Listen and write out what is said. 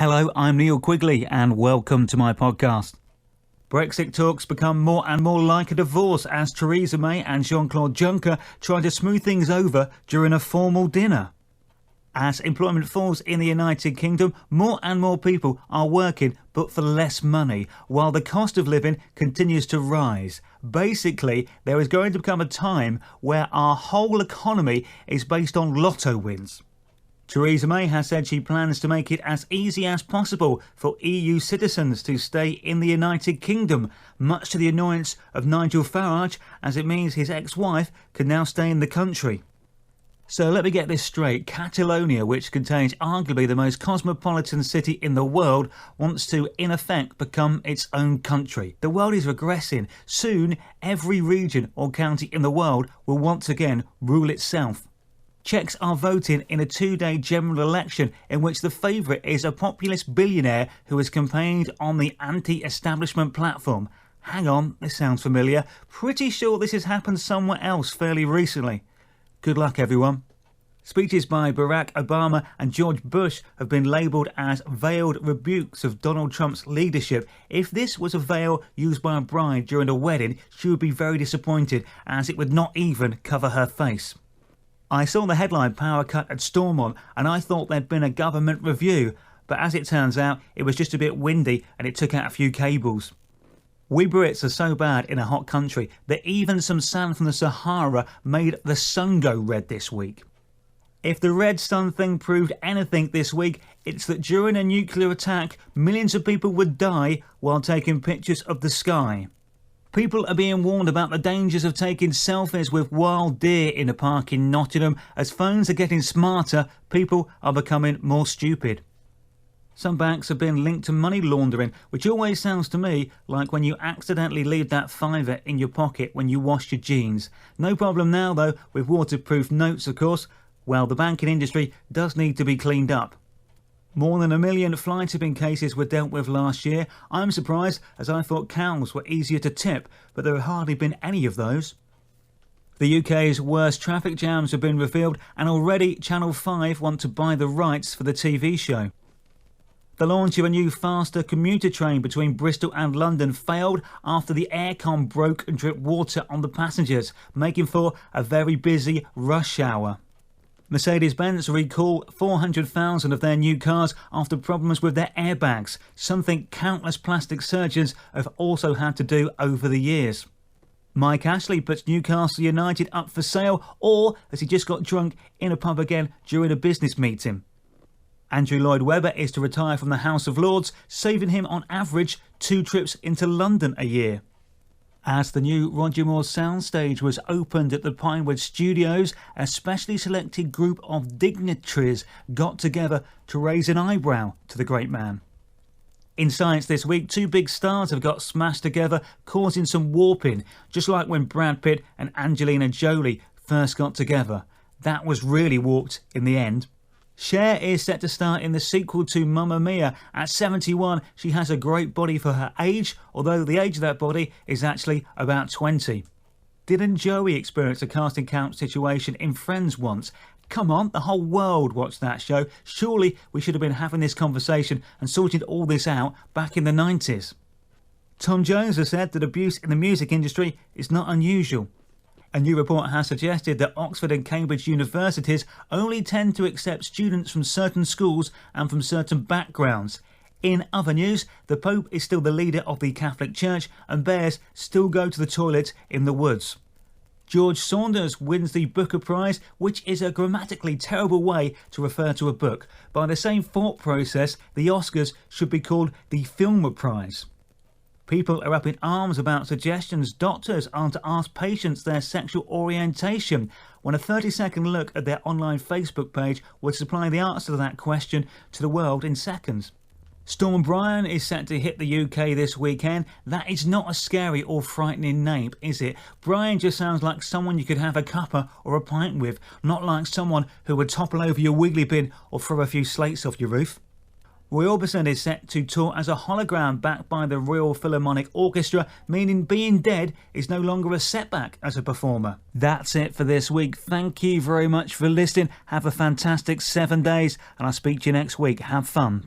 Hello, I'm Neil Quigley and welcome to my podcast. Brexit talks become more and more like a divorce as Theresa May and Jean-Claude Juncker try to smooth things over during a formal dinner. As employment falls in the United Kingdom, more and more people are working but for less money, while the cost of living continues to rise. Basically, there is going to become a time where our whole economy is based on lotto wins. Theresa May has said she plans to make it as easy as possible for EU citizens to stay in the United Kingdom, much to the annoyance of Nigel Farage, as it means his ex-wife can now stay in the country. So let me get this straight. Catalonia, which contains arguably the most cosmopolitan city in the world, wants to, in effect, become its own country. The world is regressing. Soon, every region or county in the world will once again rule itself. Czechs are voting in a two-day general election in which the favourite is a populist billionaire who has campaigned on the anti-establishment platform. Hang on, this sounds familiar. Pretty sure this has happened somewhere else fairly recently. Good luck, everyone. Speeches by Barack Obama and George Bush have been labelled as veiled rebukes of Donald Trump's leadership. If this was a veil used by a bride during a wedding, she would be very disappointed, as it would not even cover her face. I saw the headline power cut at Stormont and I thought there'd been a government review, but as it turns out, it was just a bit windy and it took out a few cables. We Brits are so bad in a hot country that even some sand from the Sahara made the sun go red this week. If the red sun thing proved anything this week, it's that during a nuclear attack, millions of people would die while taking pictures of the sky. People are being warned about the dangers of taking selfies with wild deer in a park in Nottingham. As phones are getting smarter, people are becoming more stupid. Some banks have been linked to money laundering, which always sounds to me like when you accidentally leave that fiver in your pocket when you wash your jeans. No problem now though, with waterproof notes of course. Well, the banking industry does need to be cleaned up. More than 1 million fly tipping cases were dealt with last year. I'm surprised, as I thought cows were easier to tip, but there have hardly been any of those. The UK's worst traffic jams have been revealed, and already Channel 5 want to buy the rights for the TV show. The launch of a new faster commuter train between Bristol and London failed after the aircon broke and dripped water on the passengers, making for a very busy rush hour. Mercedes-Benz recall 400,000 of their new cars after problems with their airbags, something countless plastic surgeons have also had to do over the years. Mike Ashley puts Newcastle United up for sale, or as he just got drunk in a pub again during a business meeting. Andrew Lloyd Webber is to retire from the House of Lords, saving him on average 2 trips into London a year. As the new Roger Moore soundstage was opened at the Pinewood Studios, a specially selected group of dignitaries got together to raise an eyebrow to the great man. In science this week, 2 big stars have got smashed together, causing some warping, just like when Brad Pitt and Angelina Jolie first got together. That was really warped in the end. Cher is set to star in the sequel to Mamma Mia. At 71, she has a great body for her age, although the age of that body is actually about 20. Didn't Joey experience a casting couch situation in Friends once? Come on, the whole world watched that show. Surely we should have been having this conversation and sorted all this out back in the 90s. Tom Jones has said that abuse in the music industry is not unusual. A new report has suggested that Oxford and Cambridge universities only tend to accept students from certain schools and from certain backgrounds. In other news, the Pope is still the leader of the Catholic Church and bears still go to the toilet in the woods. George Saunders wins the Booker Prize, which is a grammatically terrible way to refer to a book. By the same thought process, the Oscars should be called the Filmer Prize. People are up in arms about suggestions doctors aren't to ask patients their sexual orientation, when a 30-second look at their online Facebook page would supply the answer to that question to the world in seconds. Storm Brian is set to hit the UK this weekend. That is not a scary or frightening name, is it? Brian just sounds like someone you could have a cuppa or a pint with, not like someone who would topple over your wiggly bin or throw a few slates off your roof. Roy Orbison is set to tour as a hologram backed by the Royal Philharmonic Orchestra, meaning being dead is no longer a setback as a performer. That's it for this week. Thank you very much for listening. Have a fantastic 7 days, and I'll speak to you next week. Have fun.